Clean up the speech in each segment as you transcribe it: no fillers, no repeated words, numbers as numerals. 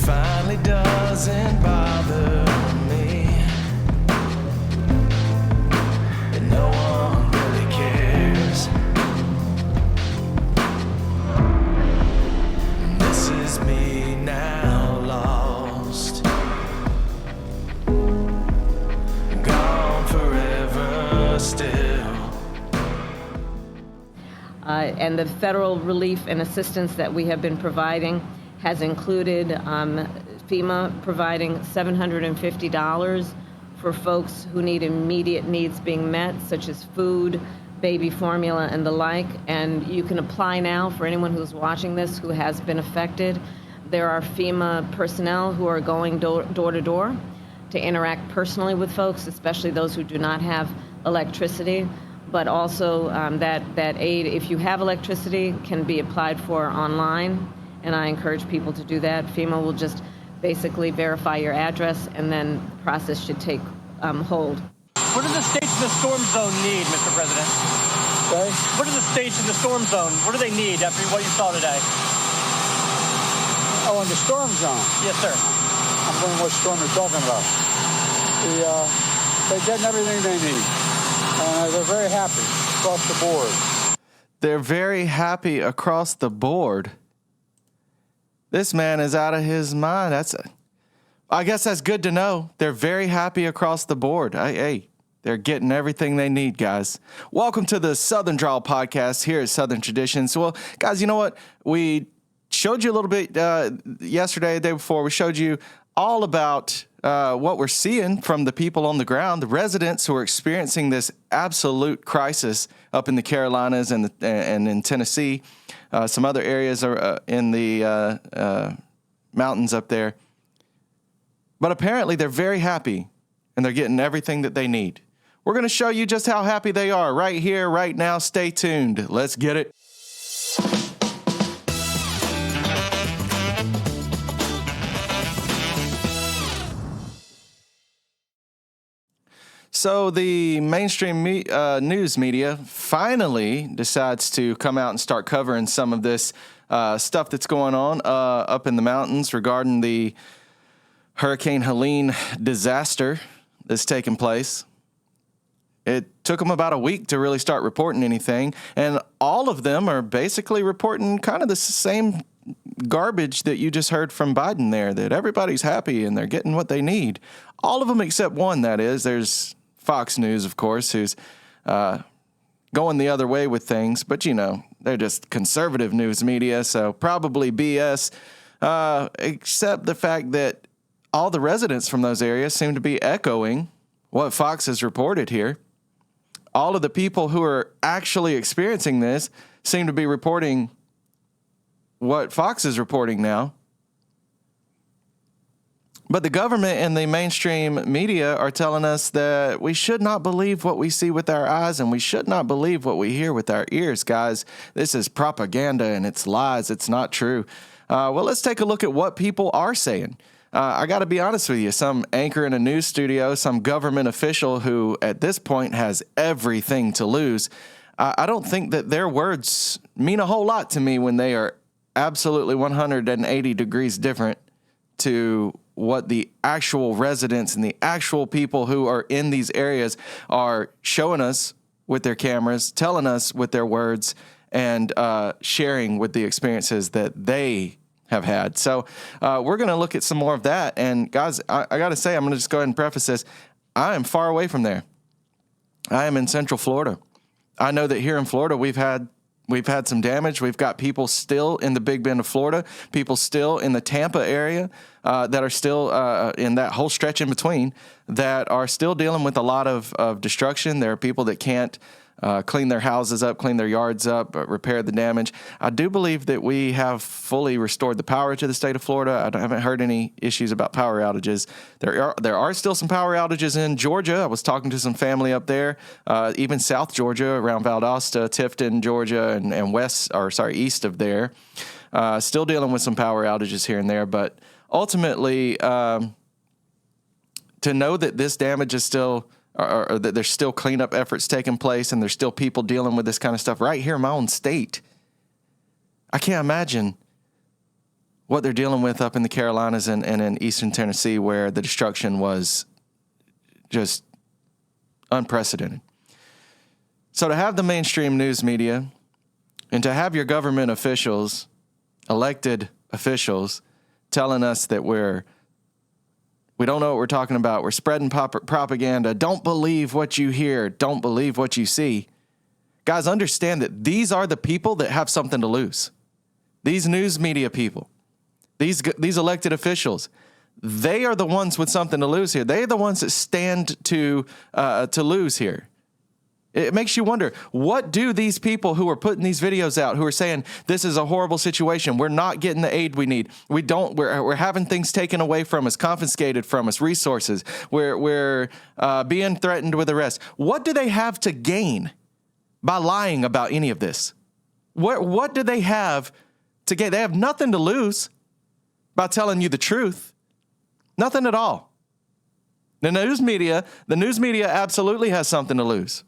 finally doesn't bother me, and no one really cares. This is me now lost, gone forever still. And the federal relief and assistance that we have been providing has included FEMA providing $750 for folks who need immediate needs being met, such as food, baby formula, and the like. And you can apply now for anyone who's watching this who has been affected. There are FEMA personnel who are going door to door to interact personally with folks, especially those who do not have electricity. But also that aid, if you have electricity, can be applied for online, and I encourage people to do that. FEMA will just basically verify your address, and then the process should take hold. What do the states in the storm zone need, Mr. President? Okay. What do the states in the storm zone, what do they need after what you saw today? Oh, in the storm zone? Yes, sir. I'm wondering what storm you're talking about. They're getting everything they need. They're very happy across the board. They're very happy across the board. This man is out of his mind. I guess that's good to know. They're very happy across the board. Hey, they're getting everything they need, guys. Welcome to the Southern Drawl Podcast here at Southern Traditions. Well, guys, you know what? We showed you a little bit yesterday, the day before. We showed you all about what we're seeing from the people on the ground, the residents who are experiencing this absolute crisis up in the Carolinas and in Tennessee, some other areas are in the mountains up there. But apparently they're very happy and they're getting everything that they need. We're going to show you just how happy they are right here, right now. Stay tuned. Let's get it. So the mainstream news media finally decides to come out and start covering some of this stuff that's going on up in the mountains regarding the Hurricane Helene disaster that's taking place. It took them about a week to really start reporting anything, and all of them are basically reporting kind of the same garbage that you just heard from Biden there, that everybody's happy and they're getting what they need. All of them except one, that is. There's Fox News, of course, who's going the other way with things. But, you know, they're just conservative news media, so probably BS, except the fact that all the residents from those areas seem to be echoing what Fox has reported here. All of the people who are actually experiencing this seem to be reporting what Fox is reporting now. But the government and the mainstream media are telling us that we should not believe what we see with our eyes and we should not believe what we hear with our ears, guys. This is propaganda and it's lies. It's not true. Well, let's take a look at what people are saying. I got to be honest with you. Some anchor in a news studio, some government official who at this point has everything to lose. I don't think that their words mean a whole lot to me when they are absolutely 180 degrees different to what the actual residents and the actual people who are in these areas are showing us with their cameras, telling us with their words, and sharing with the experiences that they have had. So we're going to look at some more of that. And guys, I got to say, I'm going to just go ahead and preface this. I am far away from there. I am in Central Florida. I know that here in Florida, we've had some damage. We've got people still in the Big Bend of Florida, people still in the Tampa area that are still in that whole stretch in between that are still dealing with a lot of destruction. There are people that can't clean their houses up, clean their yards up, repair the damage. I do believe that we have fully restored the power to the state of Florida. I haven't heard any issues about power outages. There are still some power outages in Georgia. I was talking to some family up there, even South Georgia, around Valdosta, Tifton, Georgia, and east of there. Still dealing with some power outages here and there, but ultimately, to know that this damage is still, or that there's still cleanup efforts taking place and there's still people dealing with this kind of stuff right here in my own state. I can't imagine what they're dealing with up in the Carolinas and in eastern Tennessee, where the destruction was just unprecedented. So to have the mainstream news media and to have your government officials, elected officials, telling us that we don't know what we're talking about, we're spreading propaganda, don't believe what you hear, don't believe what you see. Guys, understand that these are the people that have something to lose. These news media people, these elected officials, they are the ones with something to lose here. They are the ones that stand to lose here. It makes you wonder, what do these people who are putting these videos out, who are saying this is a horrible situation, we're not getting the aid we need, we're having things taken away from us, confiscated from us, resources, we're being threatened with arrest. What do they have to gain by lying about any of this? What do they have to gain? They have nothing to lose by telling you the truth. Nothing at all. The news media absolutely has something to lose.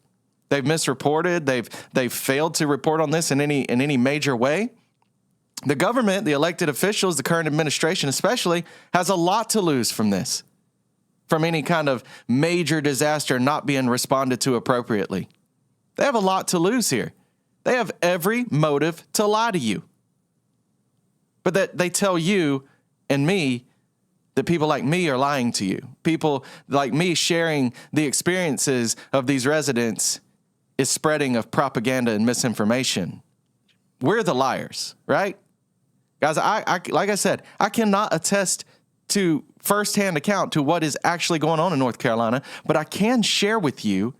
They've misreported. They've failed to report on this in any major way. The government, the elected officials, the current administration especially, has a lot to lose from this, from any kind of major disaster not being responded to appropriately. They have a lot to lose here. They have every motive to lie to you. But that they tell you and me that people like me are lying to you. People like me sharing the experiences of these residents is spreading of propaganda and misinformation. We're the liars, right? Guys, I like I said, I cannot attest to firsthand account to what is actually going on in North Carolina, but I can share with you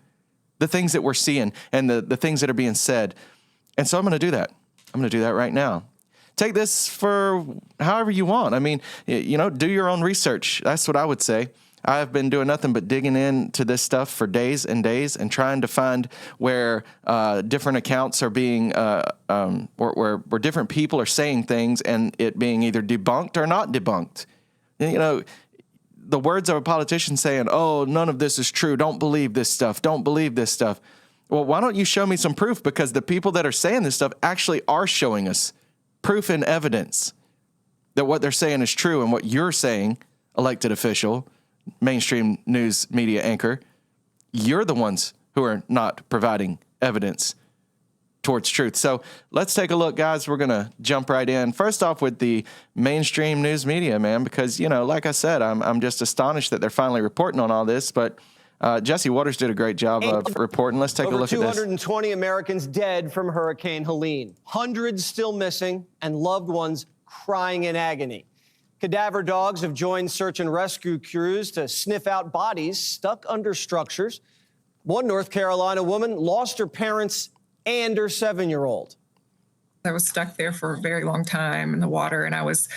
the things that we're seeing and the things that are being said. And so I'm going to do that. I'm going to do that right now. Take this for however you want. I mean, do your own research. That's what I would say. I have been doing nothing but digging into this stuff for days and days and trying to find where different accounts are being, where different people are saying things and it being either debunked or not debunked. The words of a politician saying, oh, none of this is true. Don't believe this stuff. Don't believe this stuff. Well, why don't you show me some proof? Because the people that are saying this stuff actually are showing us proof and evidence that what they're saying is true, and what you're saying, elected official, mainstream news media anchor, you're the ones who are not providing evidence towards truth. So let's take a look, guys. We're going to jump right in. First off with the mainstream news media, man, because, like I said, I'm just astonished that they're finally reporting on all this, but Jesse Waters did a great job of reporting. Let's take a look at this. 220 Americans dead from Hurricane Helene, hundreds still missing, and loved ones crying in agony. Cadaver dogs have joined search and rescue crews to sniff out bodies stuck under structures. One North Carolina woman lost her parents and her 7-year-old. I was stuck there for a very long time in the water, and I was,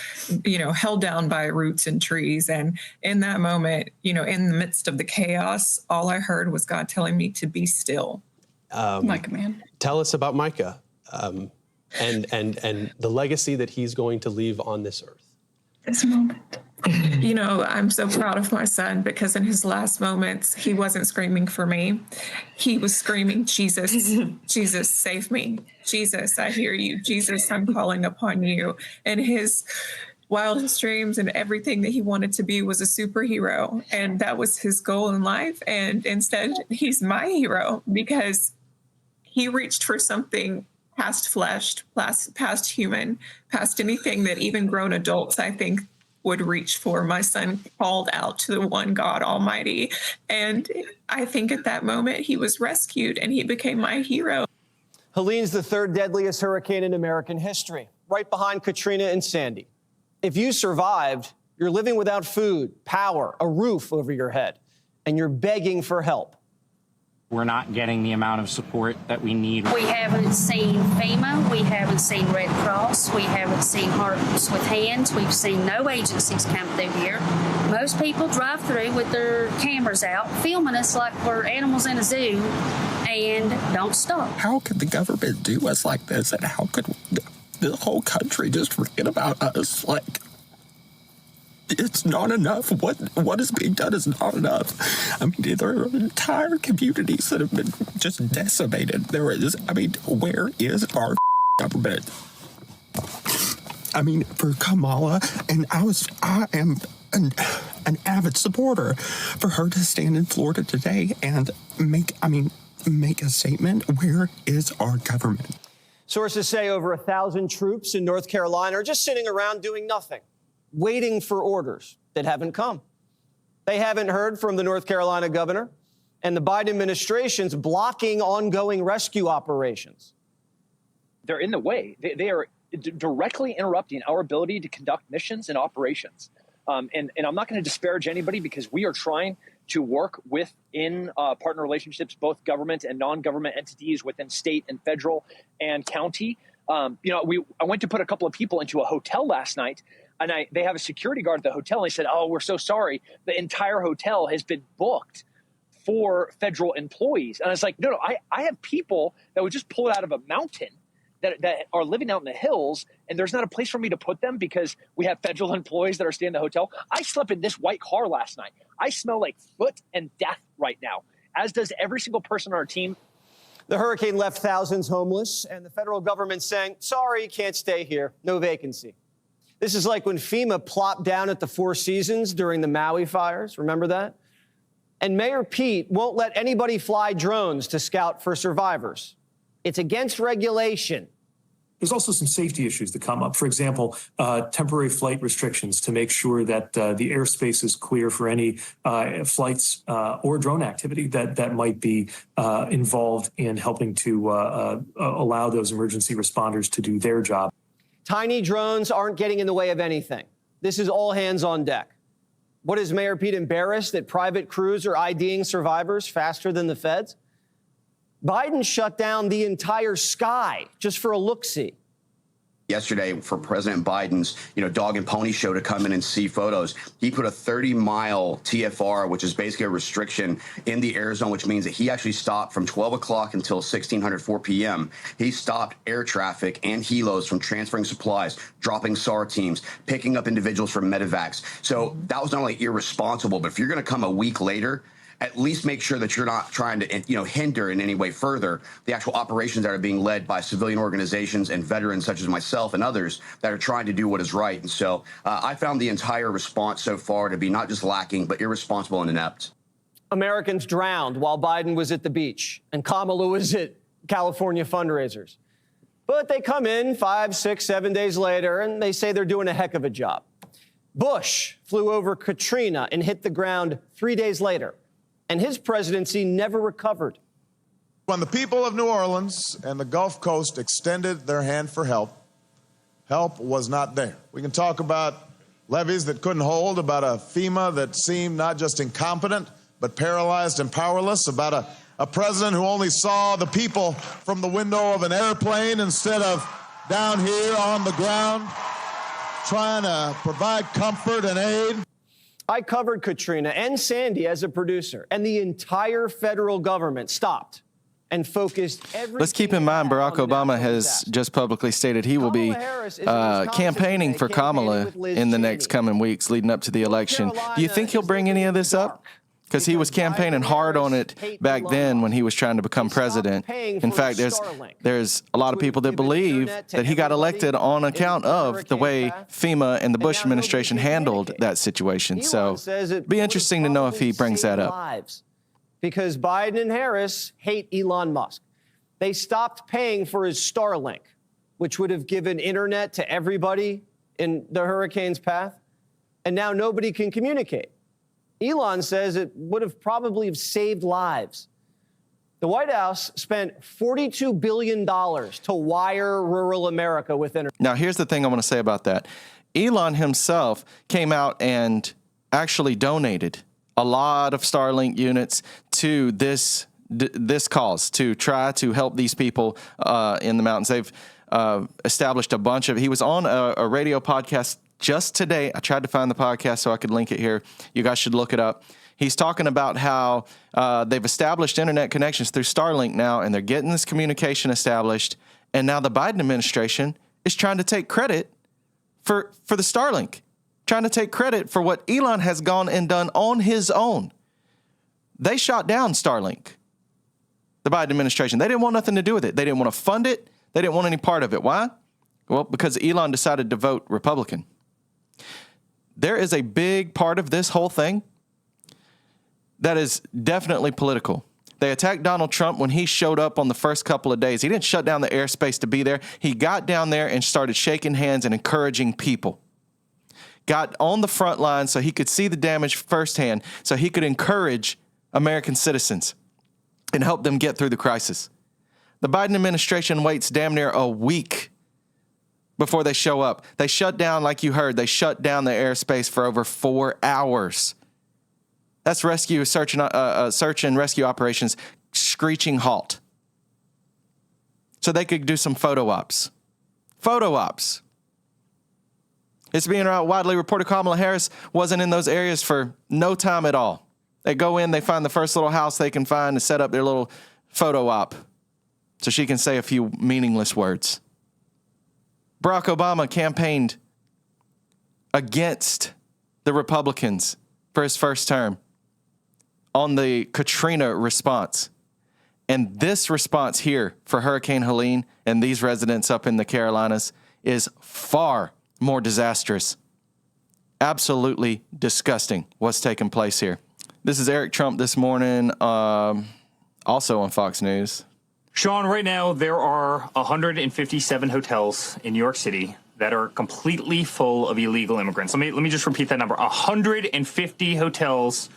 held down by roots and trees. And in that moment, in the midst of the chaos, all I heard was God telling me to be still. Like a man. Tell us about Micah and the legacy that he's going to leave on this earth. This moment. I'm so proud of my son, because in his last moments, he wasn't screaming for me. He was screaming, Jesus, Jesus, save me. Jesus, I hear you. Jesus, I'm calling upon you. And his wildest dreams and everything that he wanted to be was a superhero. And that was his goal in life. And instead, he's my hero, because he reached for something past flesh, past human, past anything that even grown adults, I think, would reach for. My son called out to the one God Almighty. And I think at that moment he was rescued and he became my hero. Helene's the third deadliest hurricane in American history, right behind Katrina and Sandy. If you survived, you're living without food, power, a roof over your head, and you're begging for help. We're not getting the amount of support that we need. We haven't seen FEMA. We haven't seen Red Cross. We haven't seen Hearts with Hands. We've seen no agencies come through here. Most people drive through with their cameras out, filming us like we're animals in a zoo, and don't stop. How could the government do us like this? And how could the whole country just forget about us? Like, it's not enough. What is being done is not enough. I mean, there are entire communities that have been just decimated. Where is our government? for Kamala, and I am an avid supporter for her to stand in Florida today and make a statement. Where is our government? Sources say over 1,000 troops in North Carolina are just sitting around doing nothing, waiting for orders that haven't come. They haven't heard from the North Carolina governor, and the Biden administration's blocking ongoing rescue operations. They're in the way. They are directly interrupting our ability to conduct missions and operations. And I'm not going to disparage anybody, because we are trying to work within partner relationships, both government and non-government entities within state and federal and county. I went to put a couple of people into a hotel last night, and they have a security guard at the hotel. And they said, "Oh, we're so sorry. The entire hotel has been booked for federal employees." And I was like, no, I have people that would just pull it out of a mountain that are living out in the hills, and there's not a place for me to put them because we have federal employees that are staying in the hotel. I slept in this white car last night. I smell like foot and death right now, as does every single person on our team. The hurricane left thousands homeless, and the federal government saying, sorry, you can't stay here, no vacancy. This is like when FEMA plopped down at the Four Seasons during the Maui fires. Remember that? And Mayor Pete won't let anybody fly drones to scout for survivors. It's against regulation. There's also some safety issues that come up. For example, temporary flight restrictions to make sure that the airspace is clear for any flights or drone activity that might be involved in helping to allow those emergency responders to do their job. Tiny drones aren't getting in the way of anything. This is all hands on deck. What, is Mayor Pete embarrassed that private crews are IDing survivors faster than the feds? Biden shut down the entire sky just for a look-see. Yesterday, for President Biden's, dog and pony show to come in and see photos, he put a 30-mile TFR, which is basically a restriction in the air zone, which means that he actually stopped from 12 o'clock until 4 p.m. He stopped air traffic and helos from transferring supplies, dropping SAR teams, picking up individuals from medevacs. So that was not only irresponsible, but if you're going to come a week later, at least make sure that you're not trying to, hinder in any way further the actual operations that are being led by civilian organizations and veterans such as myself and others that are trying to do what is right. And so I found the entire response so far to be not just lacking, but irresponsible and inept. Americans drowned while Biden was at the beach and Kamala was at California fundraisers. But they come in 5, 6, 7 days later and they say they're doing a heck of a job. Bush flew over Katrina and hit the ground 3 days later, and his presidency never recovered. When the people of New Orleans and the Gulf Coast extended their hand for help, help was not there. We can talk about levees that couldn't hold, about a FEMA that seemed not just incompetent, but paralyzed and powerless, about a president who only saw the people from the window of an airplane instead of down here on the ground, trying to provide comfort and aid. I covered Katrina and Sandy as a producer, and the entire federal government stopped and focused everything. Let's keep in mind, Barack Obama has just publicly stated he will be campaigning for Kamala in the next coming weeks leading up to the election. Do you think he'll bring any of this up? Because he was campaigning hard on it back then when he was trying to become president. In fact, there's a lot of people that believe that he got elected on account of the way FEMA and the Bush administration handled that situation. So it'd be interesting to know if he brings that up. Because Biden and Harris hate Elon Musk. They stopped paying for his Starlink, which would have given internet to everybody in the hurricane's path. And now nobody can communicate. Elon says it would have probably saved lives. The White House spent $42 billion to wire rural America with internet. Now, here's the thing I want to say about that. Elon himself came out and actually donated a lot of Starlink units to this cause to try to help these people in the mountains. They've established a bunch of. He was on a radio podcast just today. I tried to find the podcast so I could link it here. You guys should look it up. He's talking about how they've established internet connections through Starlink now, and they're getting this communication established. And now the Biden administration is trying to take credit for the Starlink, trying to take credit for what Elon has gone and done on his own. They shot down Starlink, the Biden administration. They didn't want nothing to do with it. They didn't want to fund it. They didn't want any part of it. Why? Well, because Elon decided to vote Republican. There is a big part of this whole thing that is definitely political. They attacked Donald Trump when he showed up on the first couple of days. He didn't shut down the airspace to be there. He got down there and started shaking hands and encouraging people. Got on the front line so he could see the damage firsthand, so he could encourage American citizens and help them get through the crisis. The Biden administration waits damn near a week before they show up. They shut down, like you heard, they shut down the airspace for over 4 hours. That's search and rescue operations screeching halt. So they could do some photo ops. Photo ops. It's being widely reported Kamala Harris wasn't in those areas for no time at all. They go in, they find the first little house they can find and set up their little photo op so she can say a few meaningless words. Barack Obama campaigned against the Republicans for his first term on the Katrina response. And this response here for Hurricane Helene and these residents up in the Carolinas is far more disastrous. Absolutely disgusting what's taking place here. This is Eric Trump this morning, also on Fox News. Sean, right now there are 157 hotels in New York City that are completely full of illegal immigrants. Let me just repeat that number. 150 hotels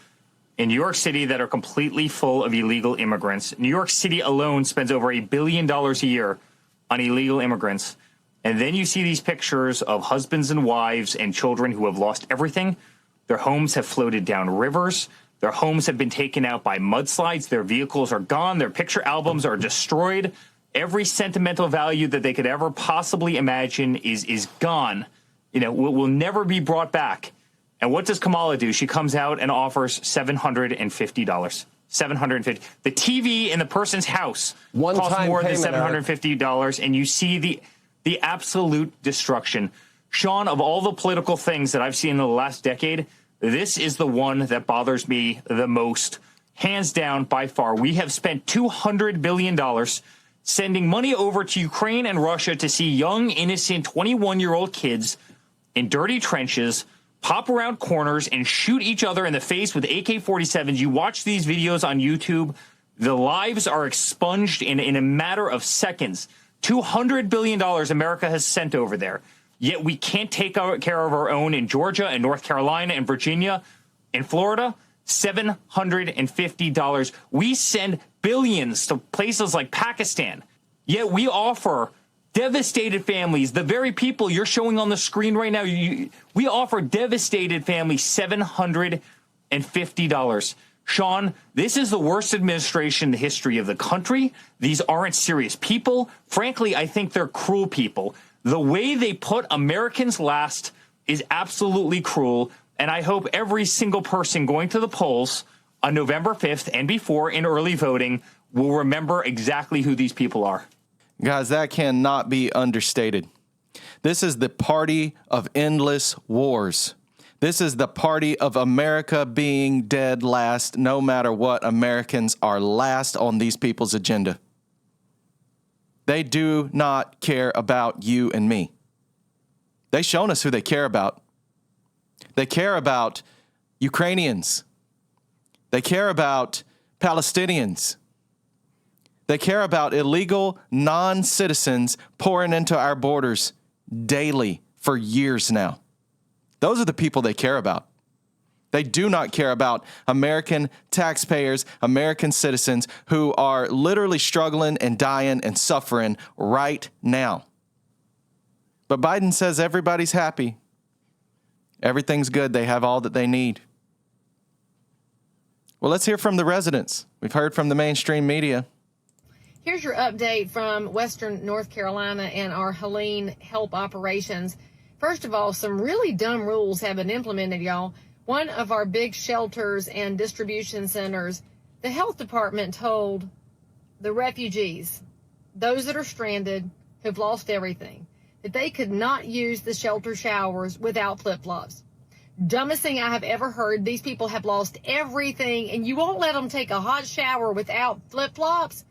in New York City that are completely full of illegal immigrants. New York City alone spends over $1 billion a year on illegal immigrants. And then you see these pictures of husbands and wives and children who have lost everything. Their homes have floated down rivers. Their homes have been taken out by mudslides. Their vehicles are gone. Their picture albums are destroyed. Every sentimental value that they could ever possibly imagine is gone. Will never be brought back. And what does Kamala do? She comes out and offers $750. $750. The TV in the person's house costs more than $750, and you see the absolute destruction. Sean, of all the political things that I've seen in the last decade, this is the one that bothers me the most. Hands down, by far. We have spent $200 billion sending money over to Ukraine and Russia to see young, innocent 21-year-old kids in dirty trenches pop around corners and shoot each other in the face with AK-47s. You watch these videos on YouTube, the lives are expunged in a matter of seconds. $200 billion America has sent over there. Yet we can't take care of our own in Georgia and North Carolina and Virginia and Florida. $750. We send billions to places like Pakistan. Yet we offer devastated families, the very people you're showing on the screen right now, we offer devastated families $750. Sean, this is the worst administration in the history of the country. These aren't serious people. Frankly, I think they're cruel people. The way they put Americans last is absolutely cruel, and I hope every single person going to the polls on November 5th and before in early voting will remember exactly who these people are. Guys, that cannot be understated. This is the party of endless wars. This is the party of America being dead last. No matter what, Americans are last on these people's agenda. They do not care about you and me. They've shown us who they care about. They care about Ukrainians. They care about Palestinians. They care about illegal non-citizens pouring into our borders daily for years now. Those are the people they care about. They do not care about American taxpayers, American citizens who are literally struggling and dying and suffering right now. But Biden says everybody's happy. Everything's good. They have all that they need. Well, let's hear from the residents. We've heard from the mainstream media. Here's your update from Western North Carolina and our Helene help operations. First of all, some really dumb rules have been implemented, y'all. One of our big shelters and distribution centers, the health department told the refugees, those that are stranded, who've lost everything, that they could not use the shelter showers without flip-flops. Dumbest thing I have ever heard. These people have lost everything, and you won't let them take a hot shower without flip-flops?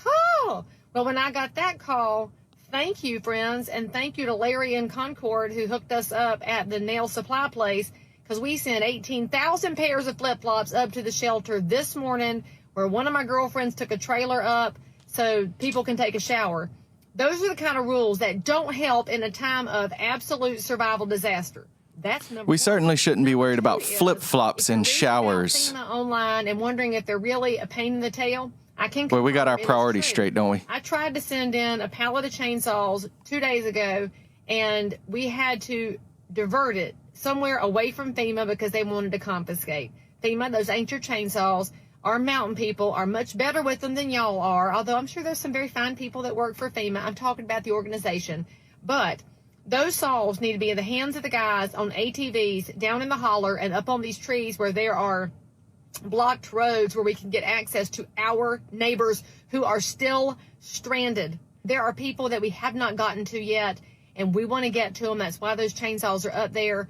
Oh, well, when I got that call, thank you, friends, and thank you to Larry in Concord who hooked us up at the nail supply place, because we sent 18,000 pairs of flip-flops up to the shelter this morning, where one of my girlfriends took a trailer up so people can take a shower. Those are the kind of rules that don't help in a time of absolute survival disaster. That's number We one. certainly shouldn't be worried about flip-flops in showers. FEMA online and wondering if they're really a pain in the tail. I can Well, we got our confirm it is priorities true. straight, don't we? I tried to send in a pallet of chainsaws 2 days ago, and we had to divert it somewhere away from FEMA because they wanted to confiscate. FEMA, those ain't your chainsaws. Our mountain people are much better with them than y'all are, although I'm sure there's some very fine people that work for FEMA. I'm talking about the organization. But those saws need to be in the hands of the guys on ATVs down in the holler and up on these trees where there are blocked roads where we can get access to our neighbors who are still stranded. There are people that we have not gotten to yet, and we want to get to them. That's why those chainsaws are up there.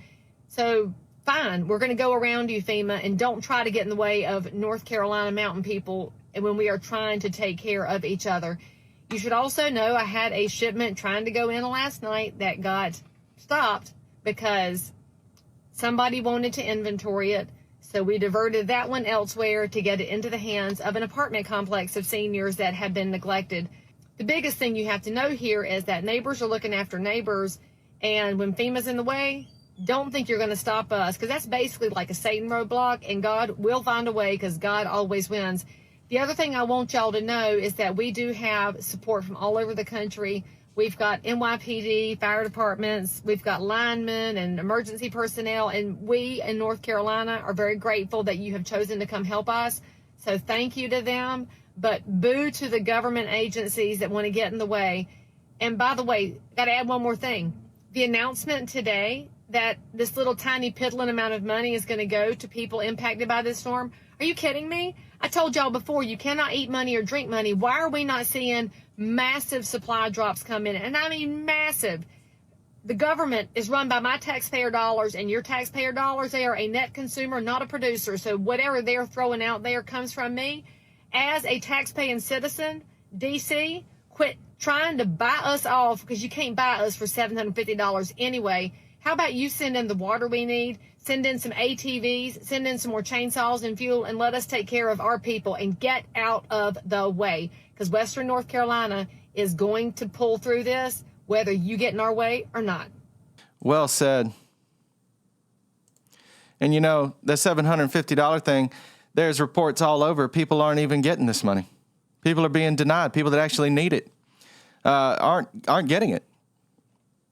So fine, we're going to go around you, FEMA, and don't try to get in the way of North Carolina mountain people and when we are trying to take care of each other. You should also know I had a shipment trying to go in last night that got stopped because somebody wanted to inventory it. So we diverted that one elsewhere to get it into the hands of an apartment complex of seniors that have been neglected. The biggest thing you have to know here is that neighbors are looking after neighbors, and when FEMA's in the way, don't think you're going to stop us, because that's basically like a Satan roadblock, and God will find a way because God always wins. The other thing I want y'all to know is that we do have support from all over the country. We've got NYPD, fire departments, we've got linemen and emergency personnel, and we in North Carolina are very grateful that you have chosen to come help us. So thank you to them, but boo to the government agencies that want to get in the way. And by the way, got to add one more thing. The announcement today that this little tiny piddling amount of money is going to go to people impacted by this storm. Are you kidding me? I told y'all before, you cannot eat money or drink money. Why are we not seeing massive supply drops come in? And I mean massive. The government is run by my taxpayer dollars and your taxpayer dollars. They are a net consumer, not a producer. So whatever they're throwing out there comes from me. As a taxpaying citizen, DC, quit trying to buy us off, because you can't buy us for $750 anyway. How about you send in the water we need, send in some ATVs, send in some more chainsaws and fuel, and let us take care of our people and get out of the way, because Western North Carolina is going to pull through this, whether you get in our way or not. Well said. And you know, the $750 thing, there's reports all over. People aren't even getting this money. People are being denied. People that actually need it aren't getting it.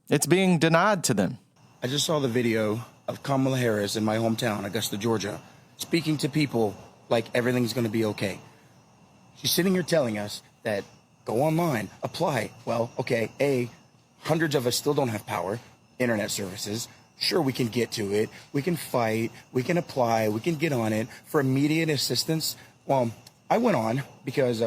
It's being denied to them. I just saw the video of Kamala Harris in my hometown, Augusta, Georgia, speaking to people like everything's going to be okay. She's sitting here telling us that go online, apply. Well, okay, hundreds of us still don't have power, internet services. Sure, we can get to it. We can fight. We can apply. We can get on it for immediate assistance. Well, I went on because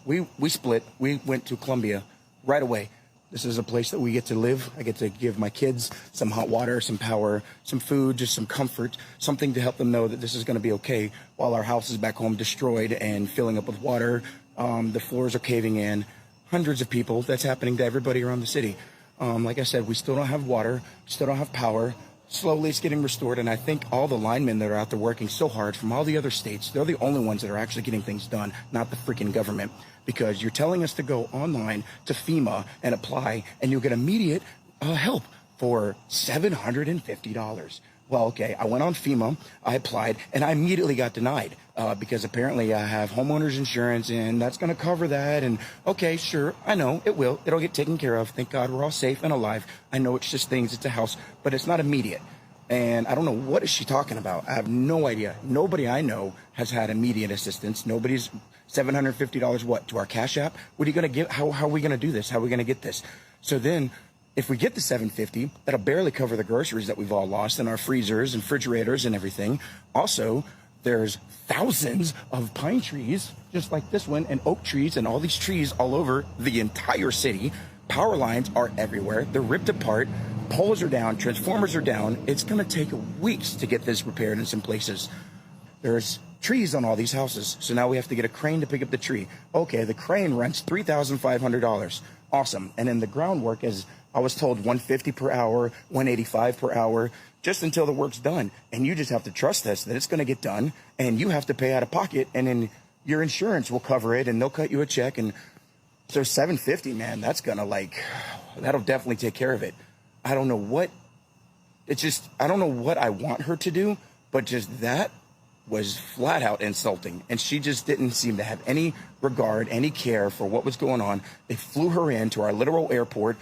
we split. We went to Columbia right away. This is a place that we get to live. I get to give my kids some hot water, some power, some food, just some comfort, something to help them know that this is going to be okay while our house is back home destroyed and filling up with water. The floors are caving in. Hundreds of people. That's happening to everybody around the city. Like I said, we still don't have water, still don't have power. Slowly it's getting restored, and I think all the linemen that are out there working so hard from all the other states, they're the only ones that are actually getting things done, not the freaking government. Because you're telling us to go online to FEMA and apply, and you'll get immediate help for $750. Well, okay, I went on FEMA, I applied, and I immediately got denied because apparently I have homeowner's insurance, and that's going to cover that. And okay, sure, I know it will. It'll get taken care of. Thank God we're all safe and alive. I know it's just things. It's a house, but it's not immediate. And I don't know, what is she talking about? I have no idea. Nobody I know has had immediate assistance. Nobody's $750 what, to our Cash App? What are you going to get? How are we going to do this? How are we going to get this? So then if we get the $750, that'll barely cover the groceries that we've all lost and our freezers and refrigerators and everything. Also, there's thousands of pine trees, just like this one, and oak trees and all these trees all over the entire city. Power lines are everywhere. They're ripped apart. Poles are down. Transformers are down. It's going to take weeks to get this repaired in some places. There's trees on all these houses. So now we have to get a crane to pick up the tree. Okay, the crane rents $3,500. awesome. And then the groundwork is, I was told 150 per hour, 185 per hour, just until the work's done. And you just have to trust us that it's going to get done, and you have to pay out of pocket, and then your insurance will cover it, and they'll cut you a check. And so $750, man, that's going to that'll definitely take care of it. I don't know what I want her to do, but just that was flat out insulting. And she just didn't seem to have any regard, any care for what was going on. They flew her into our literal airport,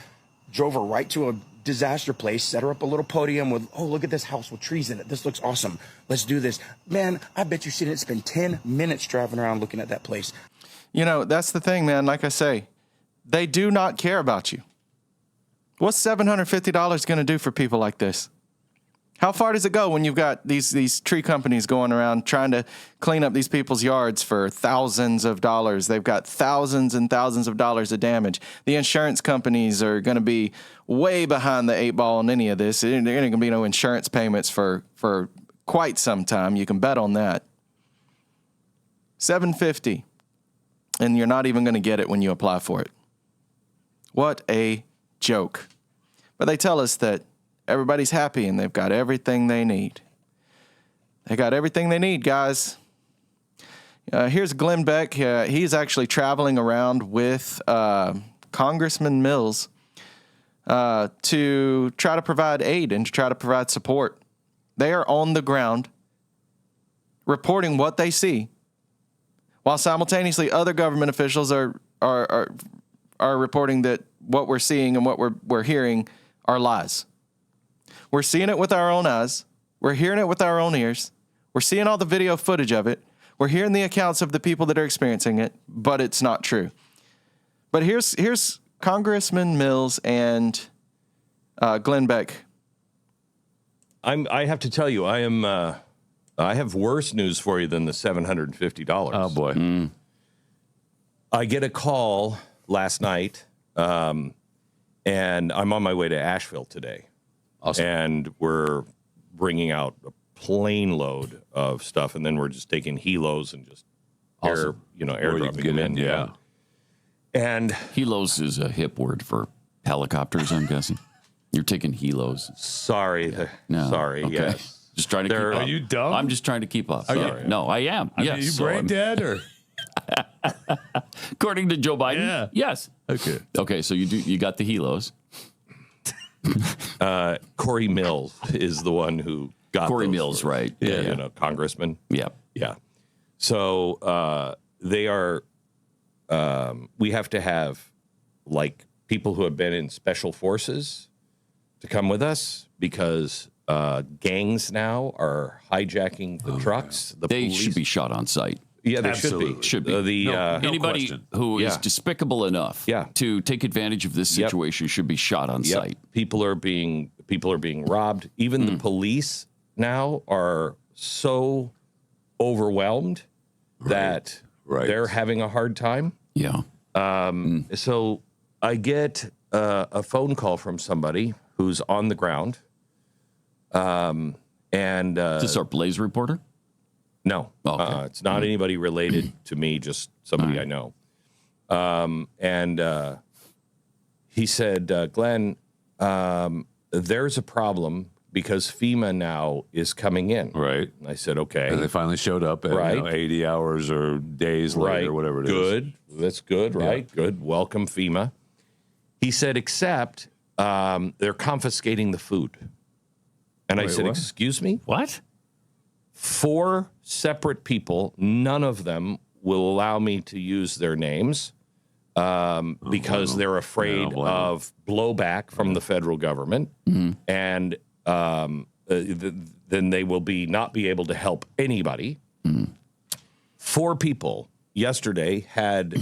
drove her right to a disaster place, set her up a little podium with, oh, look at this house with trees in it. This looks awesome. Let's do this. Man, I bet you she didn't spend 10 minutes driving around looking at that place. You know, that's the thing, man. Like I say, they do not care about you. What's $750 going to do for people like this? How far does it go when you've got these tree companies going around trying to clean up these people's yards for thousands of dollars? They've got thousands and thousands of dollars of damage. The insurance companies are going to be way behind the 8 ball on any of this. There ain't going to be no insurance payments for quite some time. You can bet on that. $750, and you're not even going to get it when you apply for it. What a joke. But they tell us that everybody's happy and they've got everything they need. They got everything they need, guys. Here's Glenn Beck. He's actually traveling around with Congressman Mills to try to provide aid and to try to provide support. They are on the ground reporting what they see, while simultaneously other government officials are reporting that what we're seeing and what we're hearing are lies. We're seeing it with our own eyes. We're hearing it with our own ears. We're seeing all the video footage of it. We're hearing the accounts of the people that are experiencing it, but it's not true. But here's Congressman Mills and Glenn Beck. I have to tell you, I have worse news for you than the $750. Oh boy! I get a call last night, and I'm on my way to Asheville today. Awesome. And we're bringing out a plane load of stuff, and then we're just taking helos and just airdropping them in. Yeah. And helos is a hip word for helicopters, I'm guessing. You're taking helos. Sorry. Sorry. Okay. Yes. Just trying to keep up. Are you dumb? I'm just trying to keep up. Sorry. No, I am. I mean, yes. are you brain dead or? According to Joe Biden. Yeah. Yes. Okay. Okay. So you got the helos. Corey Mills is the one who got Corey those Mills, first. right? Yeah. Congressman. Yeah. Yeah. So they are. We have to have like people who have been in special forces to come with us because gangs now are hijacking the trucks. The They police should be shot on sight. Yeah, they Absolutely. should be. Should be. Anybody question. who is despicable enough to take advantage of this situation should be shot on sight. People are being robbed. Even the police now are so overwhelmed that they're having a hard time. Yeah. So I get a phone call from somebody who's on the ground. And is this our Blaze reporter? No, it's not anybody related to me, just somebody I know. And he said, Glenn, there's a problem because FEMA now is coming in. Right. And I said, okay. And they finally showed up at 80 hours or days later, whatever it is. Good. That's good, right? Yeah. Good. Welcome, FEMA. He said, except they're confiscating the food. And I said, what? excuse me? What? 4 separate people, none of them will allow me to use their names because they're afraid of blowback from the federal government. And then they will not be able to help anybody. 4 people yesterday had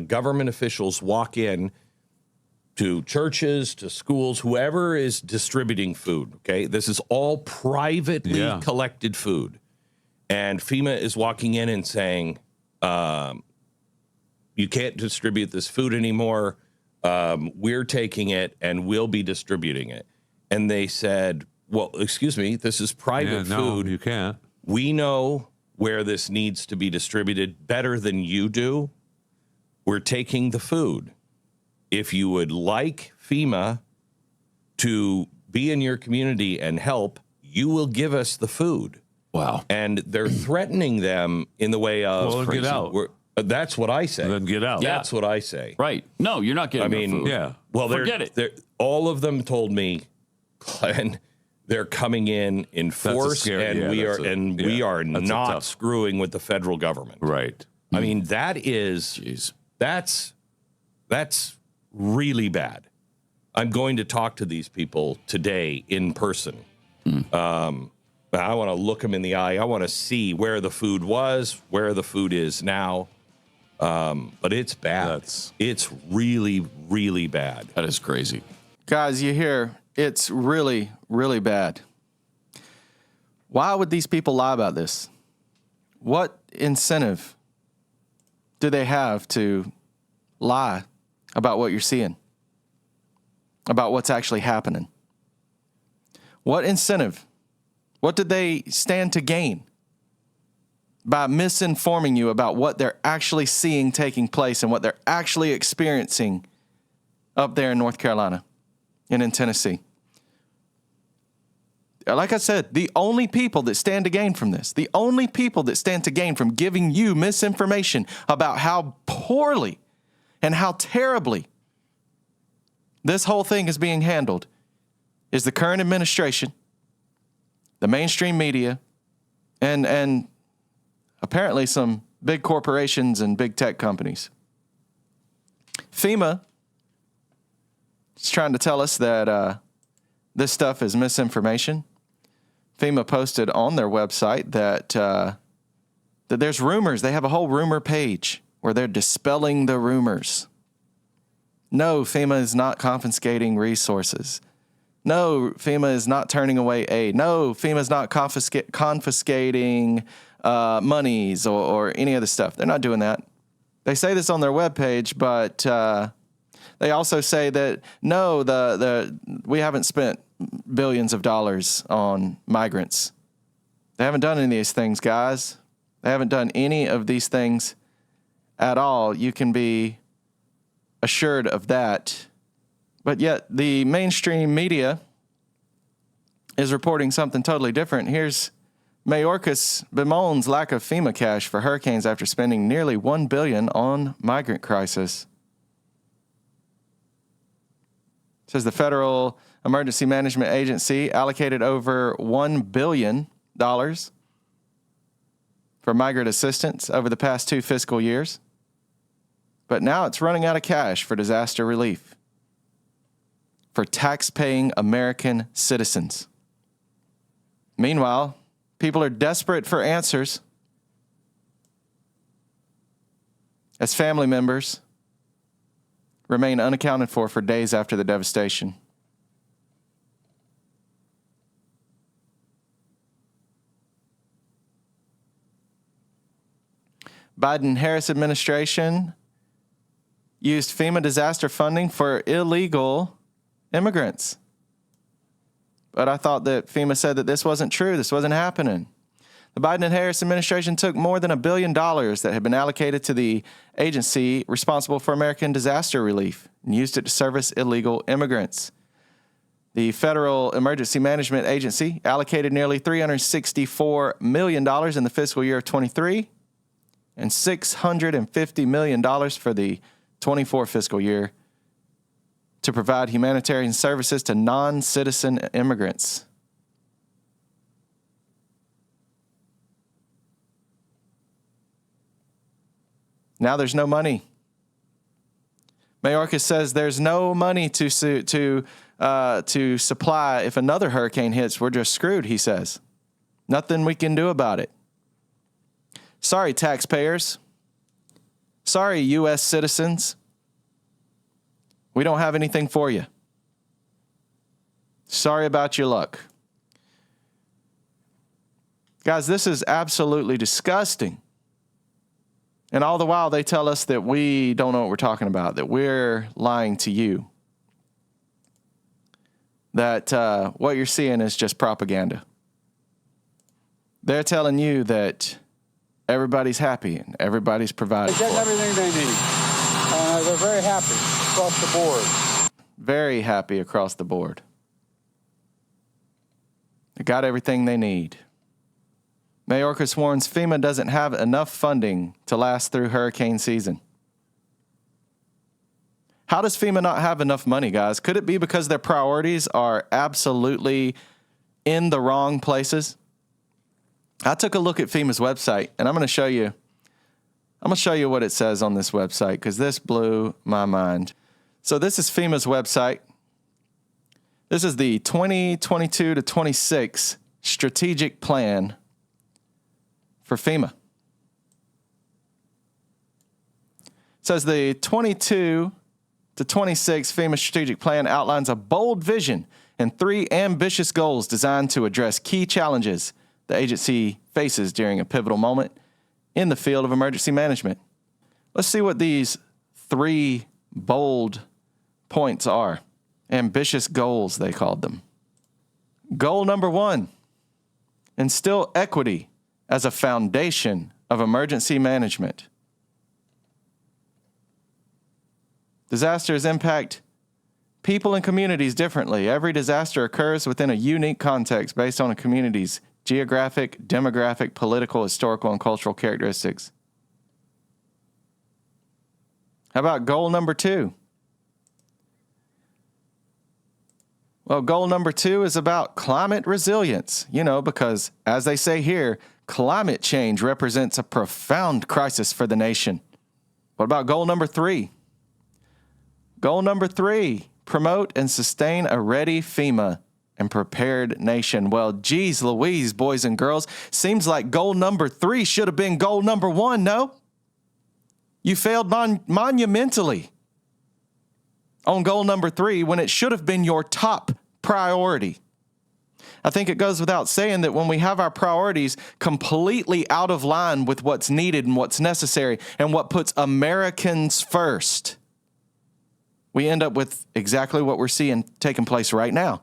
government officials walk in to churches, to schools, whoever is distributing food, okay? This is all privately collected food. And FEMA is walking in and saying, you can't distribute this food anymore. We're taking it and we'll be distributing it. And they said, well, excuse me, this is private food. No, you can't. We know where this needs to be distributed better than you do. We're taking the food. if you would like FEMA to be in your community and help, you will give us the food. Wow. And they're threatening them in the way of Well, get out. That's what I say. Then get out. That's what I say. Right. No, you're not getting the food. Yeah. Well, Forget it. All of them told me, Glenn, they're coming in force, and we are not screwing with the federal government. Right. I mean, that's really bad. I'm going to talk to these people today in person. I want to look them in the eye. I want to see where the food was, where the food is now. But it's bad. It's really, really bad. That is crazy. Guys, you hear, it's really, really bad. Why would these people lie about this? What incentive do they have to lie about what you're seeing? About what's actually happening? What incentive? What did they stand to gain by misinforming you about what they're actually seeing taking place and what they're actually experiencing up there in North Carolina and in Tennessee? Like I said, the only people that stand to gain from this, the only people that stand to gain from giving you misinformation about how poorly and how terribly this whole thing is being handled is the current administration, the mainstream media, and apparently some big corporations and big tech companies. FEMA is trying to tell us that this stuff is misinformation. FEMA posted on their website that there's rumors. They have a whole rumor page where they're dispelling the rumors. No, FEMA is not confiscating resources. No, FEMA is not turning away aid. No, FEMA is not confiscating monies or any of the stuff. They're not doing that. They say this on their webpage, but they also say that, no, we haven't spent billions of dollars on migrants. They haven't done any of these things, guys. They haven't done any of these things at all. You can be assured of that. But yet the mainstream media is reporting something totally different. Here's Mayorkas bemoans lack of FEMA cash for hurricanes after spending nearly $1 billion on migrant crisis. It says the Federal Emergency Management Agency allocated over $1 billion for migrant assistance over the past 2 fiscal years. But now it's running out of cash for disaster relief for tax-paying American citizens. Meanwhile, people are desperate for answers as family members remain unaccounted for days after the devastation. Biden-Harris administration used FEMA disaster funding for illegal immigrants. But I thought that FEMA said that this wasn't true. This wasn't happening. The Biden and Harris administration took more than $1 billion that had been allocated to the agency responsible for American disaster relief and used it to service illegal immigrants. The Federal Emergency Management Agency allocated nearly $364 million in the fiscal year of 23 and $650 million for the 24 fiscal year to provide humanitarian services to non-citizen immigrants. Now there's no money. Mayorkas says there's no money to supply if another hurricane hits. We're just screwed, he says. Nothing we can do about it. Sorry, taxpayers. Sorry, U.S. citizens. We don't have anything for you. Sorry about your luck. Guys, this is absolutely disgusting. And all the while, they tell us that we don't know what we're talking about, that we're lying to you, that what you're seeing is just propaganda. They're telling you that everybody's happy and everybody's provided They get for. everything they need. they're very happy across the board. Very happy across the board. They got everything they need. Mayorkas warns FEMA doesn't have enough funding to last through hurricane season. How does FEMA not have enough money, guys? Could it be because their priorities are absolutely in the wrong places? I took a look at FEMA's website, and I'm going to show you what it says on this website, because this blew my mind. So this is FEMA's website. This is the 2022 to 26 strategic plan for FEMA. It says the 22 to 26 FEMA strategic plan outlines a bold vision and 3 ambitious goals designed to address key challenges the agency faces during a pivotal moment in the field of emergency management. Let's see what these 3 bold points are. Ambitious goals, they called them. Goal number 1, instill equity as a foundation of emergency management. Disasters impact people and communities differently. Every disaster occurs within a unique context based on a community's geographic, demographic, political, historical, and cultural characteristics. How about goal number 2? Well, goal number 2 is about climate resilience, because as they say here, climate change represents a profound crisis for the nation. What about goal number 3? Goal number 3, promote and sustain a ready FEMA and prepared nation. Well, geez Louise, boys and girls, seems like goal number 3 should have been goal number 1, no? You failed monumentally on goal number 3 when it should have been your top priority. I think it goes without saying that when we have our priorities completely out of line with what's needed and what's necessary and what puts Americans first, we end up with exactly what we're seeing taking place right now.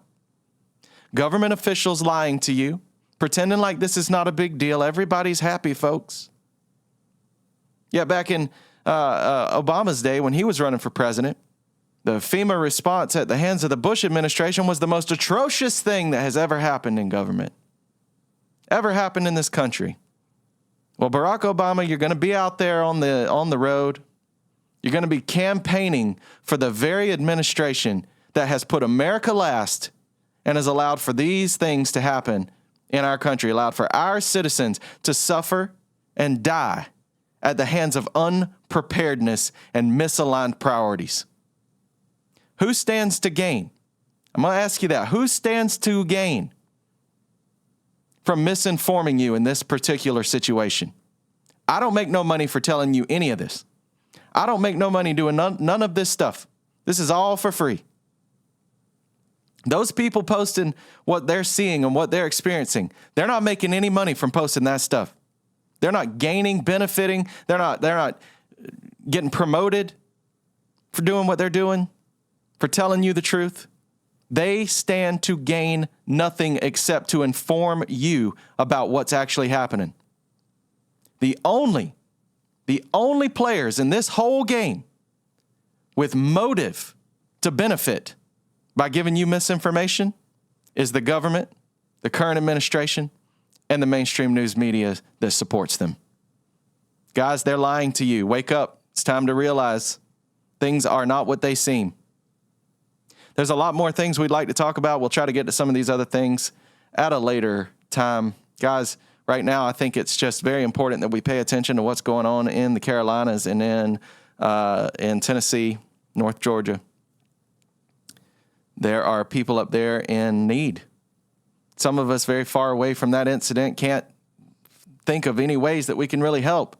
Government officials lying to you, pretending like this is not a big deal. Everybody's happy, folks. Yeah, back in Obama's day when he was running for president, the FEMA response at the hands of the Bush administration was the most atrocious thing that has ever happened in government, ever happened in this country. Well, Barack Obama, you're going to be out there on the road. You're going to be campaigning for the very administration that has put America last and has allowed for these things to happen in our country, allowed for our citizens to suffer and die at the hands of unpreparedness and misaligned priorities. Who stands to gain? I'm going to ask you that. Who stands to gain from misinforming you in this particular situation? I don't make no money for telling you any of this. I don't make no money doing none of this stuff. This is all for free. Those people posting what they're seeing and what they're experiencing, they're not making any money from posting that stuff. They're not gaining, benefiting. They're not getting promoted for doing what they're doing, for telling you the truth. They stand to gain nothing except to inform you about what's actually happening. The only players in this whole game with motive to benefit by giving you misinformation is the government, the current administration, and the mainstream news media that supports them. Guys, they're lying to you. Wake up. It's time to realize things are not what they seem. There's a lot more things we'd like to talk about. We'll try to get to some of these other things at a later time. Guys, right now, I think it's just very important that we pay attention to what's going on in the Carolinas and in Tennessee, North Georgia. There are people up there in need. Some of us very far away from that incident can't think of any ways that we can really help.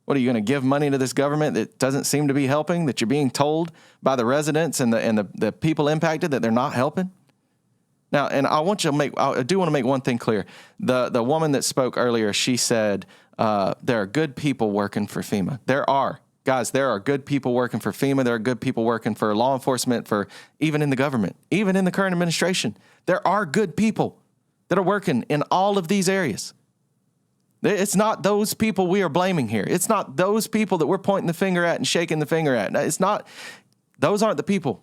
What, are you going to give money to this government that doesn't seem to be helping, that you're being told by the residents and the people impacted that they're not helping? Now, and I do want to make one thing clear. The woman that spoke earlier, she said there are good people working for FEMA. There are. Guys, there are good people working for FEMA. There are good people working for law enforcement, for even in the government, even in the current administration. There are good people that are working in all of these areas. It's not those people we are blaming here. It's not those people that we're pointing the finger at and shaking the finger at. It's not, those aren't the people.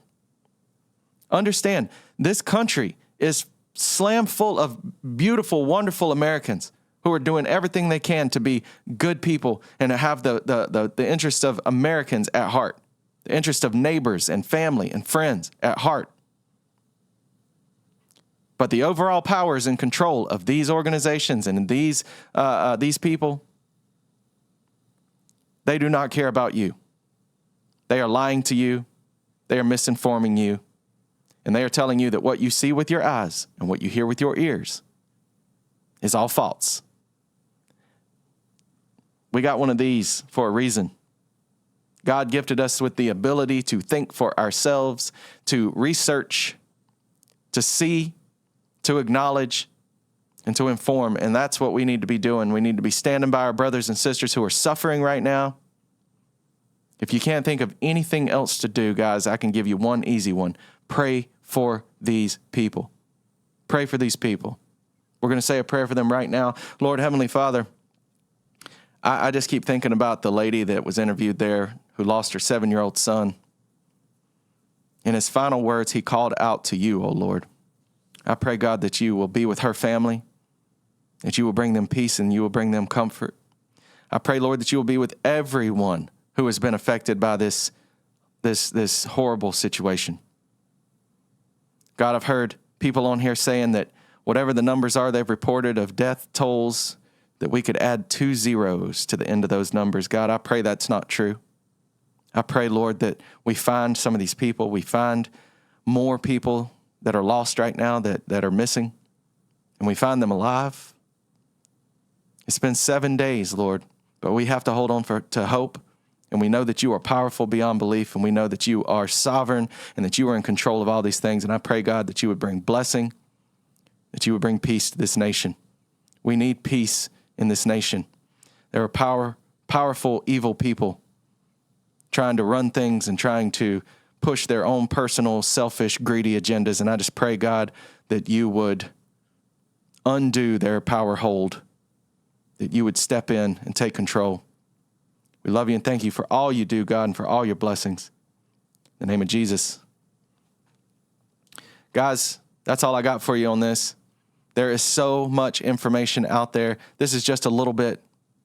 Understand, this country is slam full of beautiful, wonderful Americans who are doing everything they can to be good people and to have the interests of Americans at heart, the interest of neighbors and family and friends at heart. But the overall powers and control of these organizations and these people, they do not care about you. They are lying to you. They are misinforming you. And they are telling you that what you see with your eyes and what you hear with your ears is all false. We got one of these for a reason. God gifted us with the ability to think for ourselves, to research, to see, to acknowledge, and to inform. And that's what we need to be doing. We need to be standing by our brothers and sisters who are suffering right now. If you can't think of anything else to do, guys, I can give you one easy one. Pray for these people. Pray for these people. We're going to say a prayer for them right now. Lord, Heavenly Father, I just keep thinking about the lady that was interviewed there who lost her 7-year-old son. In his final words, he called out to you, O Lord. I pray, God, that you will be with her family, that you will bring them peace and you will bring them comfort. I pray, Lord, that you will be with everyone who has been affected by this horrible situation. God, I've heard people on here saying that whatever the numbers are they've reported of death tolls, that we could add 2 zeros to the end of those numbers. God, I pray that's not true. I pray, Lord, that we find some of these people, we find more people that are lost right now, that are missing, and we find them alive. It's been 7 days, Lord, but we have to hold on to hope, and we know that you are powerful beyond belief, and we know that you are sovereign and that you are in control of all these things. And I pray, God, that you would bring blessing, that you would bring peace to this nation. We need peace in this nation. There are powerful, evil people trying to run things and trying to push their own personal, selfish, greedy agendas. And I just pray, God, that you would undo their power hold, that you would step in and take control. We love you and thank you for all you do, God, and for all your blessings. In the name of Jesus. Guys, that's all I got for you on this. There is so much information out there. This is just a little bit.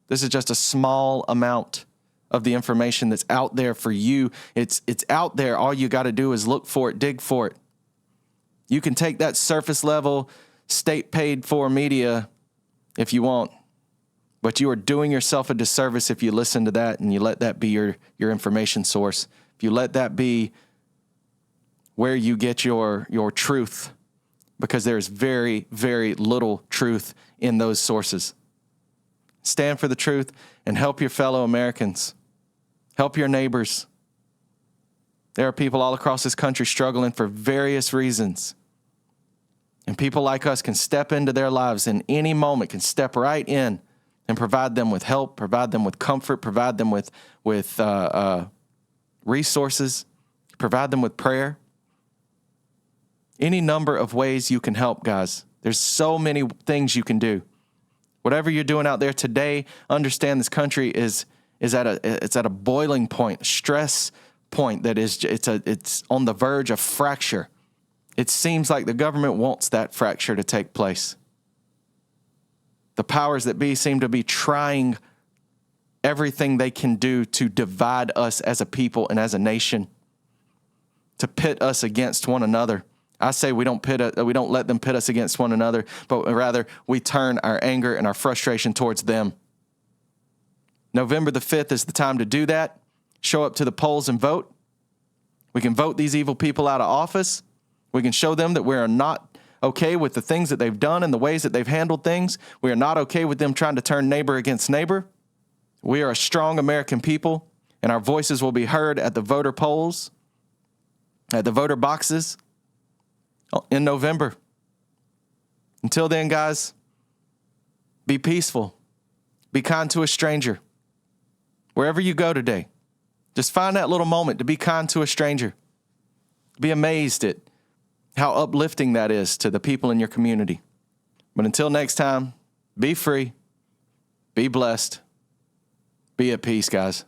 This is just a small amount of the information that's out there for you. It's out there. All you got to do is look for it, dig for it. You can take that surface level, state paid for media if you want, but you are doing yourself a disservice if you listen to that and you let that be your information source. If you let that be where you get your truth, because there is very, very little truth in those sources. Stand for the truth and help your fellow Americans. Help your neighbors. There are people all across this country struggling for various reasons. And people like us can step into their lives in any moment, can step right in and provide them with help, provide them with comfort, provide them with resources, provide them with prayer. Any number of ways you can help, guys. There's so many things you can do. Whatever you're doing out there today, understand this country is at a boiling point, stress point that it's on the verge of fracture. It seems like the government wants that fracture to take place. The powers that be seem to be trying everything they can do to divide us as a people and as a nation, to pit us against one another. I say we don't let them pit us against one another, but rather we turn our anger and our frustration towards them. November the 5th is the time to do that. Show up to the polls and vote. We can vote these evil people out of office. We can show them that we are not okay with the things that they've done and the ways that they've handled things. We are not okay with them trying to turn neighbor against neighbor. We are a strong American people, and our voices will be heard at the voter polls, at the voter boxes in November. Until then, guys, be peaceful. Be kind to a stranger. Wherever you go today, just find that little moment to be kind to a stranger. Be amazed at how uplifting that is to the people in your community. But until next time, be free, Be blessed. Be at peace, guys.